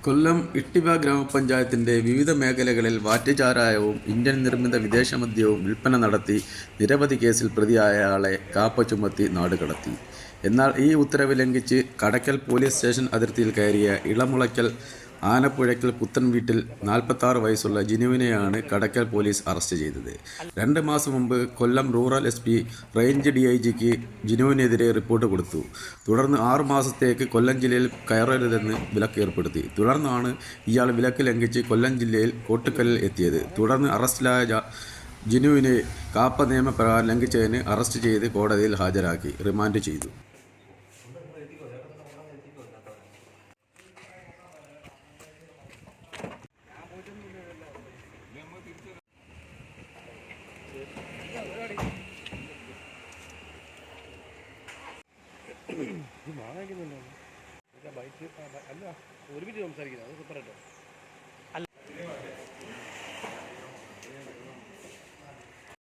കൊല്ലം ഇട്ടിവ ഗ്രാമപഞ്ചായത്തിന്റെ വിവിധ മേഖലകളിൽ വാറ്റുചാരായവും ഇന്ത്യൻ നിർമ്മിത വിദേശമദ്യവും വിൽപ്പന നടത്തി നിരവധി കേസിൽ പ്രതിയായയാളെ കാപ്പ ചുമത്തി നാടുകടത്തി. എന്നാൽ ഈ ഉത്തരവ് ലംഘിച്ച് കടയ്ക്കൽ പോലീസ് സ്റ്റേഷൻ അതിർത്തിയിൽ കയറിയ ഇളമുളയ്ക്കൽ ആനപ്പുഴയ്ക്കൽ പുത്തൻവീട്ടിൽ 46 വയസ്സുള്ള ജിനുവിനെയാണ് കടയ്ക്കൽ പോലീസ് അറസ്റ്റ് ചെയ്തത്. 2 മാസം മുമ്പ് കൊല്ലം റൂറൽ എസ്.പി. റേഞ്ച് DIGക്ക് ജിനുവിനെതിരെ റിപ്പോർട്ട് കൊടുത്തു. തുടർന്ന് 6 മാസത്തേക്ക് കൊല്ലം ജില്ലയിൽ കയറരുതെന്ന് വിലക്ക് ഏർപ്പെടുത്തി. തുടർന്നാണ് ഇയാൾ വിലക്ക് ലംഘിച്ച് കൊല്ലം ജില്ലയിൽ കോട്ടുക്കലിൽ എത്തിയത്. തുടർന്ന് അറസ്റ്റിലായ ജിനുവിനെ കാപ്പ നിയമപ്രകാരം ലംഘിച്ചതിന് അറസ്റ്റ് ചെയ്ത് കോടതിയിൽ ഹാജരാക്കി റിമാൻഡ് ചെയ്തു. ഇത് വാങ്ങിക്കുന്നുണ്ടോ ബൈക്ക് അല്ല ഒരുമിച്ച് സംസാരിക്കുന്നത് അത് സൂപ്പറായിട്ടോ.